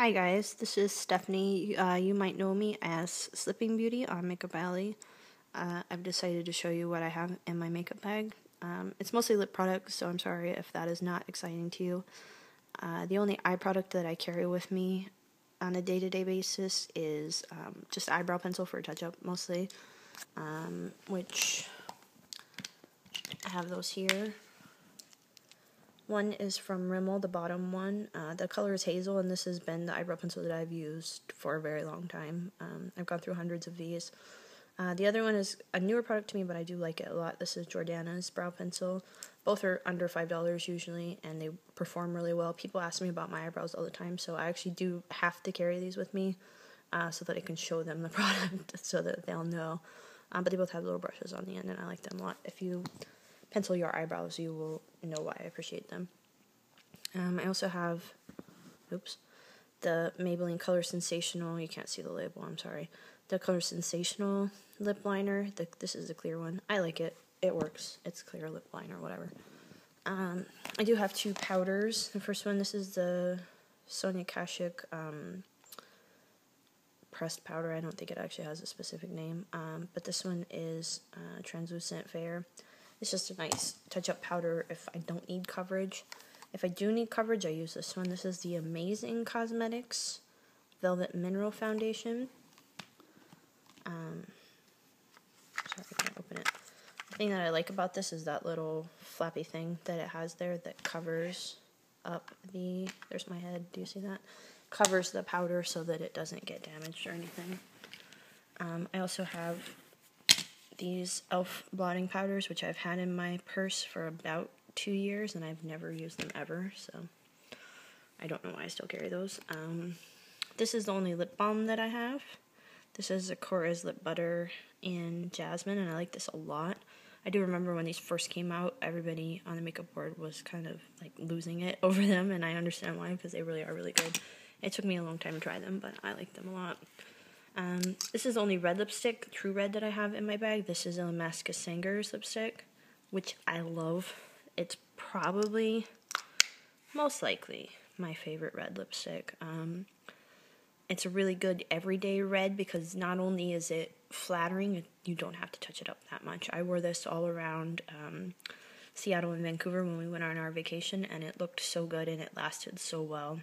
Hi guys, this is Stephanie. You might know me as Slipping Beauty on Makeup Alley. I've decided to show you what I have in my makeup bag. It's mostly lip products, so I'm sorry if that is not exciting to you. The only eye product that I carry with me on a day-to-day basis is just eyebrow pencil for touch-up mostly, which I have those here. One is from Rimmel, the bottom one. The color is hazel, and this has been the eyebrow pencil that I've used for a very long time. I've gone through hundreds of these. The other one is a newer product to me, but I do like it a lot. This is Jordana's brow pencil. Both are under $5 usually, and they perform really well. People ask me about my eyebrows all the time, so I actually do have to carry these with me so that I can show them the product so that they'll know. But they both have little brushes on the end, and I like them a lot. If you pencil your eyebrows, you will know why I appreciate them. I also have, the Maybelline Color Sensational, you can't see the label, I'm sorry, the Color Sensational lip liner. This is the clear one. I like it. It works. It's clear lip liner, whatever. I do have two powders. The first one, this is the Sonia Kashuk pressed powder. I don't think it actually has a specific name, but this one is Translucent Fair. It's just a nice touch-up powder if I don't need coverage. If I do need coverage, I use this one. This is the Amazing Cosmetics Velvet Mineral Foundation. Sorry, I can't open it. The thing that I like about this is that little flappy thing that it has there that covers up the, there's my head, do you see that? Covers the powder so that it doesn't get damaged or anything. I also have these e.l.f. blotting powders, which I've had in my purse for about 2 years, and I've never used them ever, so I don't know why I still carry those. This is the only lip balm that I have. This is a Korres Lip Butter in Jasmine, and I like this a lot. I do remember when these first came out, everybody on the makeup board was kind of like losing it over them, and I understand why, because they really are really good. It took me a long time to try them, but I like them a lot. This is the only red lipstick, True Red, that I have in my bag. This is Illamasqua Sanger's lipstick, which I love. It's probably, most likely, my favorite red lipstick. It's a really good everyday red because not only is it flattering, you don't have to touch it up that much. I wore this all around Seattle and Vancouver when we went on our vacation, and it looked so good and it lasted so well.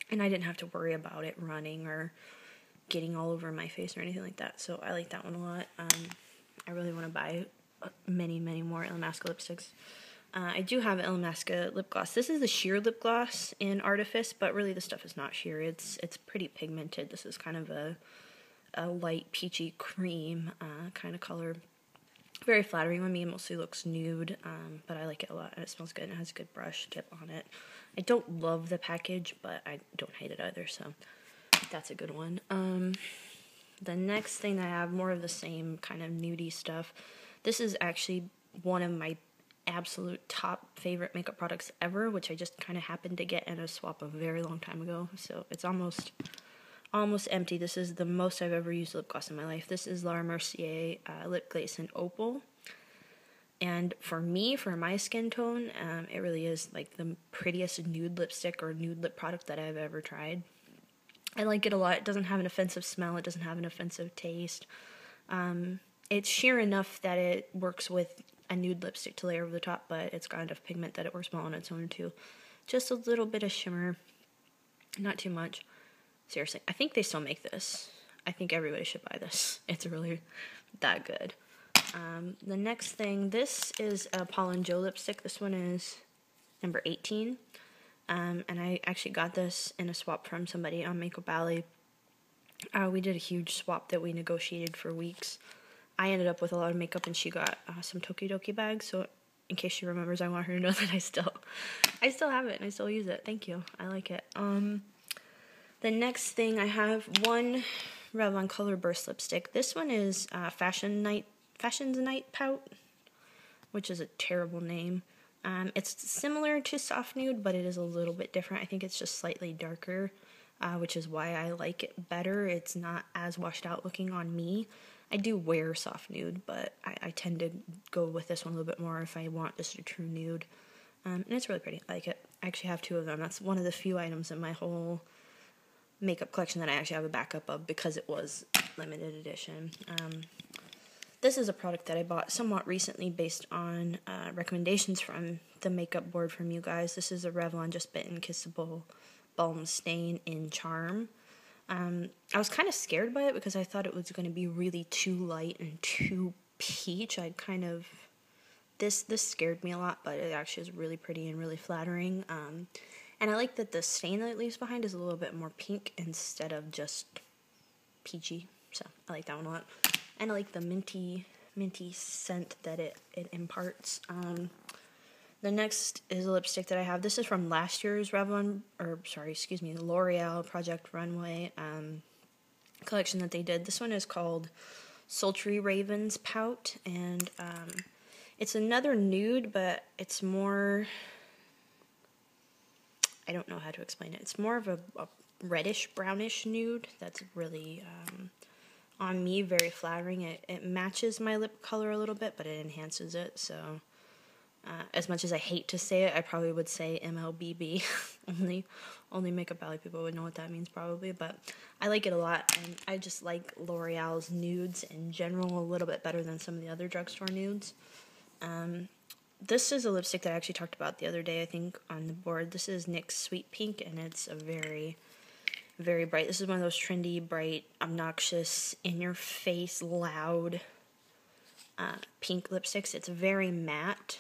And I didn't have to worry about it running or getting all over my face or anything like that, so I like that one a lot. I really want to buy many, many more Illamasqua lipsticks. I do have Illamasqua lip gloss. This is the sheer lip gloss in Artifice, but really the stuff is not sheer. It's pretty pigmented. This is kind of a light peachy cream kind of color. Very flattering on me. It mostly looks nude, but I like it a lot, and it smells good, and it has a good brush tip on it. I don't love the package, but I don't hate it either, so that's a good one. The next thing I have, more of the same kind of nudie stuff. This is actually one of my absolute top favorite makeup products ever, which I just kind of happened to get in a swap a very long time ago, so it's almost empty. This is the most I've ever used lip gloss in my life. This is Laura Mercier Lip Glaze in Opal. And for me, for my skin tone, it really is like the prettiest nude lipstick or nude lip product that I've ever tried. I like it a lot. It doesn't have an offensive smell. It doesn't have an offensive taste. It's sheer enough that it works with a nude lipstick to layer over the top, but it's got enough pigment that it works well on its own too. Just a little bit of shimmer. Not too much. Seriously, I think they still make this. I think everybody should buy this. It's really that good. The next thing, this is a Paul & Joe lipstick. This one is number 18. And I actually got this in a swap from somebody on Makeup Alley. We did a huge swap that we negotiated for weeks. I ended up with a lot of makeup, and she got some Tokidoki bags, so in case she remembers, I want her to know that I still have it, and I still use it. Thank you. I like it. The next thing, I have one Revlon Color Burst lipstick. This one is Fashion's Night Pout, which is a terrible name. It's similar to Soft Nude, but it is a little bit different. I think it's just slightly darker, which is why I like it better. It's not as washed out looking on me. I do wear Soft Nude, but I tend to go with this one a little bit more if I want just a true nude. And it's really pretty. I like it. I actually have two of them. That's one of the few items in my whole makeup collection that I actually have a backup of because it was limited edition. This is a product that I bought somewhat recently based on recommendations from the makeup board from you guys. This is a Revlon Just Bitten Kissable Balm Stain in Charm. I was kind of scared by it because I thought it was going to be really too light and too peach. This scared me a lot, but it actually is really pretty and really flattering. And I like that the stain that it leaves behind is a little bit more pink instead of just peachy. So I like that one a lot. And I like the minty scent that it imparts. The next is a lipstick that I have. This is from last year's L'Oreal Project Runway collection that they did. This one is called Sultry Ravens Pout, and it's another nude, but it's more, I don't know how to explain it. It's more of a reddish, brownish nude that's really, on me, very flattering. It matches my lip color a little bit, but it enhances it, so as much as I hate to say it, I probably would say MLBB. only Makeup Valley people would know what that means probably, but I like it a lot, and I just like L'Oreal's nudes in general a little bit better than some of the other drugstore nudes. This is a lipstick that I actually talked about the other day, I think, on the board. This is NYX Sweet Pink, and it's a very, very bright. This is one of those trendy, bright, obnoxious, in-your-face, loud pink lipsticks. It's very matte,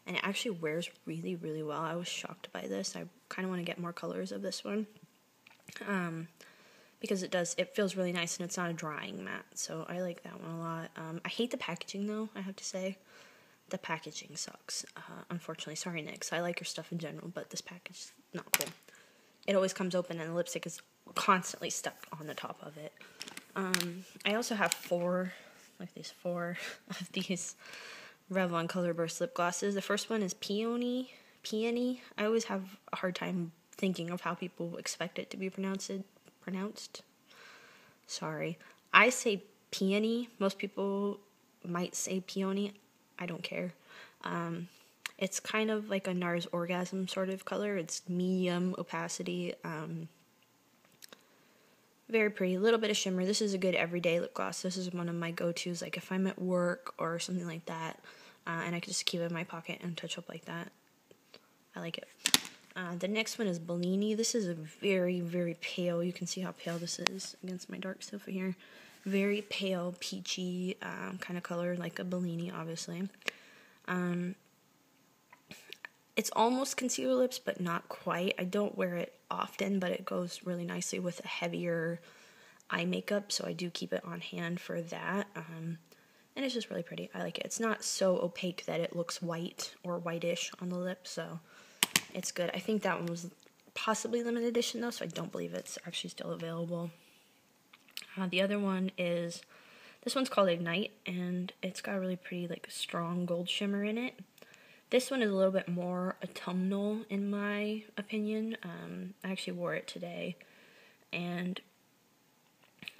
and it actually wears really, really well. I was shocked by this. I kind of want to get more colors of this one, because it feels really nice, and it's not a drying matte, so I like that one a lot. I hate the packaging, though, I have to say. The packaging sucks, unfortunately. Sorry, NYX. I like your stuff in general, but this package is not cool. It always comes open, and the lipstick is constantly stuck on the top of it. I also have four of these Revlon Color Burst lip glosses. The first one is Peony. I always have a hard time thinking of how people expect it to be pronounced. Sorry. I say Peony. Most people might say Peony. I don't care. It's kind of like a NARS Orgasm sort of color. It's medium opacity. Very pretty. A little bit of shimmer. This is a good everyday lip gloss. This is one of my go-tos, like if I'm at work or something like that, and I can just keep it in my pocket and touch up like that. I like it. The next one is Bellini. This is a very, very pale, you can see how pale this is against my dark stuff here. Very pale, peachy kind of color, like a Bellini, obviously. It's almost concealer lips, but not quite. I don't wear it often, but it goes really nicely with a heavier eye makeup, so I do keep it on hand for that. And it's just really pretty. I like it. It's not so opaque that it looks white or whitish on the lip, so it's good. I think that one was possibly limited edition, though, so I don't believe it's actually still available. The other one is, this one's called Ignite, and it's got a really pretty, like, strong gold shimmer in it. This one is a little bit more autumnal, in my opinion. I actually wore it today, and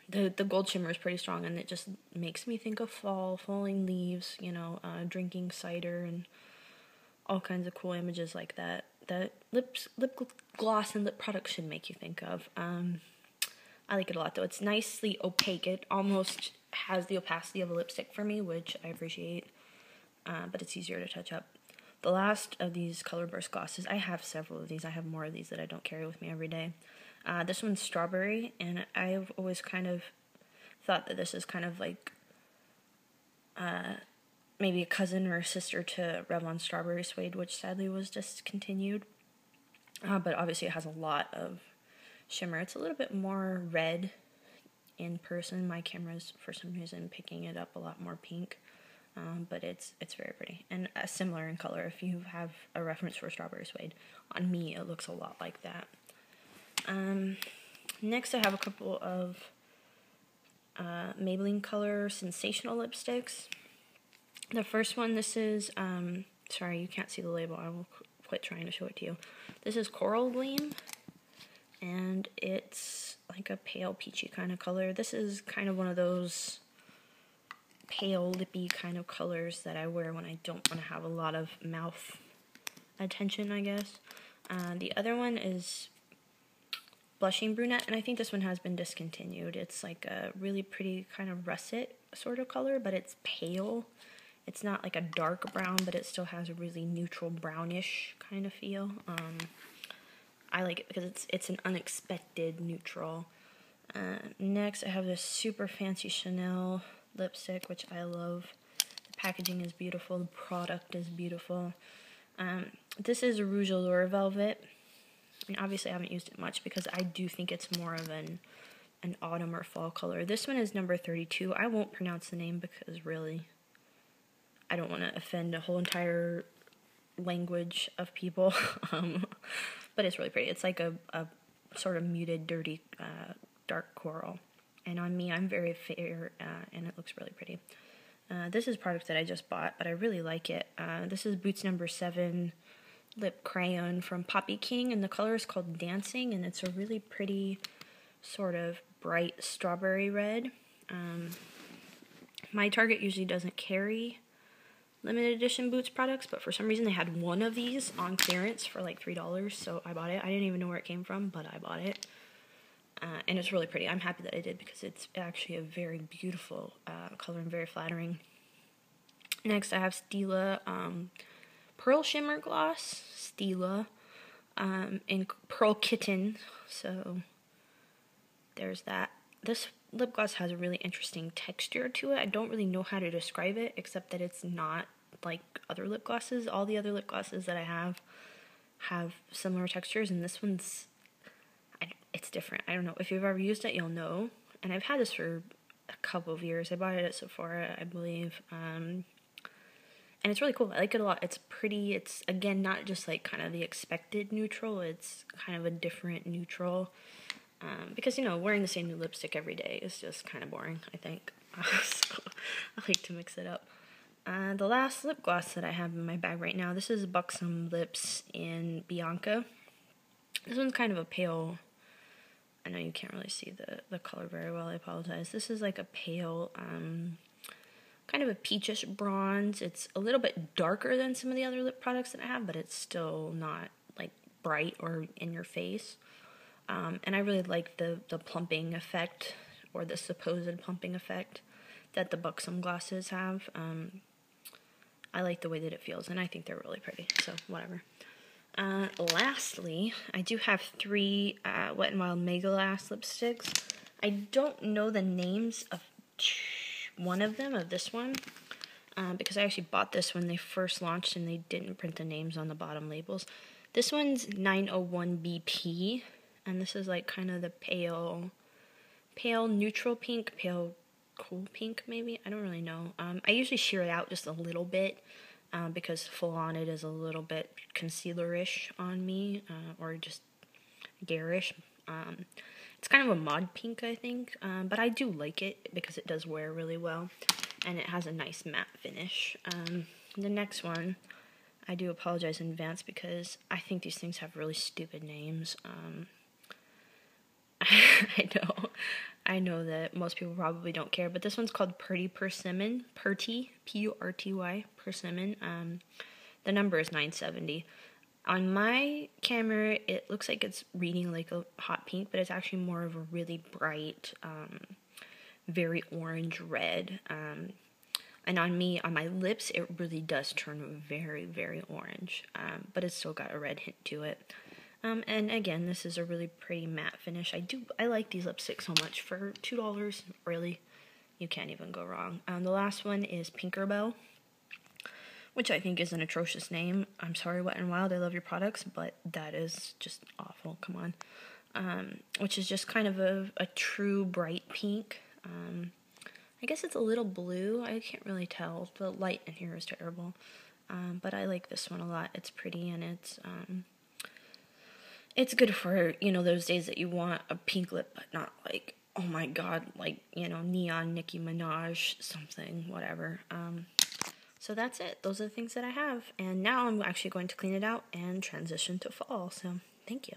the gold shimmer is pretty strong, and it just makes me think of fall, falling leaves, you know, drinking cider, and all kinds of cool images like that lip gloss and lip products should make you think of. I like it a lot, though. It's nicely opaque. It almost has the opacity of a lipstick for me, which I appreciate, but it's easier to touch up. The last of these Color Burst glosses, I have several of these. I have more of these that I don't carry with me every day. This one's Strawberry, and I've always kind of thought that this is kind of like maybe a cousin or a sister to Revlon Strawberry Suede, which sadly was discontinued. But obviously it has a lot of shimmer. It's a little bit more red in person. My camera's, for some reason, picking it up a lot more pink. But it's very pretty. And similar in color, if you have a reference for Strawberry Suede. On me, it looks a lot like that. Next, I have a couple of Maybelline Color Sensational lipsticks. The first one, this is, sorry, you can't see the label. I will quit trying to show it to you. This is Coral Gleam, and it's like a pale peachy kind of color. This is kind of one of those pale lippy kind of colors that I wear when I don't want to have a lot of mouth attention, I guess. The other one is blushing brunette, and I think this one has been discontinued. It's like a really pretty kind of russet sort of color, but it's pale. It's not like a dark brown, but it still has a really neutral brownish kind of feel. I like it because it's an unexpected neutral. Next, I have this super fancy Chanel lipstick, which I love. The packaging is beautiful. The product is beautiful. This is Rouge Allure Velvet. And obviously I haven't used it much because I do think it's more of an autumn or fall color. This one is number 32. I won't pronounce the name because really I don't want to offend a whole entire language of people. But it's really pretty. It's like a sort of muted, dirty, dark coral. And on me, I'm very fair, and it looks really pretty. This is a product that I just bought, but I really like it. This is Boots number 7 lip crayon from Poppy King, and the color is called Dancing, and it's a really pretty sort of bright strawberry red. My Target usually doesn't carry limited edition Boots products, but for some reason they had one of these on clearance for like $3, so I bought it. I didn't even know where it came from, but I bought it. And it's really pretty. I'm happy that I did because it's actually a very beautiful color and very flattering. Next, I have Stila Pearl Shimmer Gloss. Stila in Pearl Kitten. So there's that. This lip gloss has a really interesting texture to it. I don't really know how to describe it, except that it's not like other lip glosses. All the other lip glosses that I have similar textures, and this one's, it's different. I don't know. If you've ever used it, you'll know. And I've had this for a couple of years. I bought it at Sephora, I believe. And it's really cool. I like it a lot. It's pretty. It's, again, not just like kind of the expected neutral. It's kind of a different neutral. Because, you know, wearing the same new lipstick every day is just kind of boring, I think. So I like to mix it up. The last lip gloss that I have in my bag right now, this is Buxom Lips in Bianca. This one's kind of a pale, I know you can't really see the color very well, I apologize. This is like a pale, kind of a peachish bronze. It's a little bit darker than some of the other lip products that I have, but it's still not like bright or in your face. And I really like the plumping effect, or the supposed plumping effect that the Buxom glosses have. I like the way that it feels, and I think they're really pretty, so whatever. Lastly, I do have 3 Wet n Wild Mega Lash lipsticks. I don't know the names of one of them, of this one, because I actually bought this when they first launched and they didn't print the names on the bottom labels. This one's 901 BP, and this is like kind of the pale neutral pink, pale cool pink maybe, I don't really know. I usually sheer it out just a little bit, because full on it is a little bit concealer-ish on me, or just garish. It's kind of a mod pink, I think, but I do like it because it does wear really well, and it has a nice matte finish. The next one, I do apologize in advance because I think these things have really stupid names. I know that most people probably don't care, but this one's called Purty Persimmon. Purty, P-U-R-T-Y, Persimmon. The number is 970. On my camera, it looks like it's reading like a hot pink, but it's actually more of a really bright, very orange red. And on me, on my lips, it really does turn very, very orange, but it's still got a red hint to it. And again, this is a really pretty matte finish. I like these lipsticks so much. For $2, really, you can't even go wrong. The last one is Pinkerbell, which I think is an atrocious name. I'm sorry, Wet n Wild, I love your products, but that is just awful, come on. Which is just kind of a true bright pink. I guess it's a little blue, I can't really tell. The light in here is terrible. But I like this one a lot. It's pretty, and it's good for, you know, those days that you want a pink lip, but not like, oh my god, like, you know, neon Nicki Minaj something, whatever. So that's it. Those are the things that I have. And now I'm actually going to clean it out and transition to fall. So thank you.